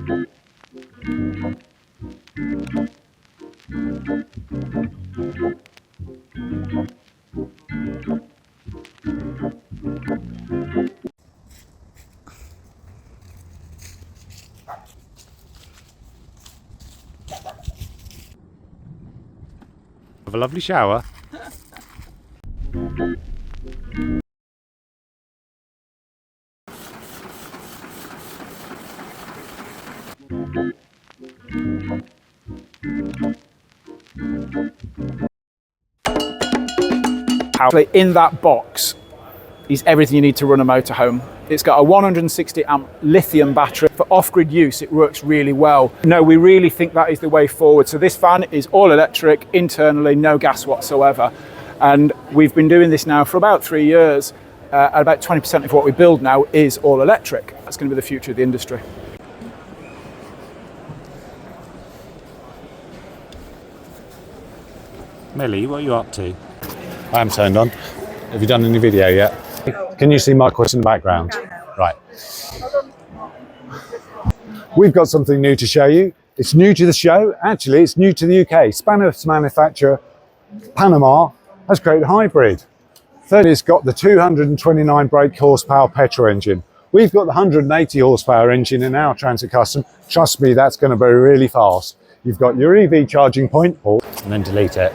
Have a lovely shower. In that box is everything you need to run a motorhome. It's got a 160 amp lithium battery. For off-grid use, it works really well. No, we really think that is the way forward. So this van is all electric, internally, no gas whatsoever. And we've been doing this now for about 3 years. About 20% of what we build now is all electric. That's going to be the future of the industry. Meli, what are you up to? I am turned on. Have you done any video yet? Can you see Marcus in the background? Right. We've got something new to show you. It's new to the show. Actually, it's new to the UK. Spanish manufacturer Panama has created a hybrid. It's got the 229 brake horsepower petrol engine. We've got the 180 horsepower engine in our Transit Custom. Trust me, that's going to be really fast. You've got your EV charging point, And then delete it.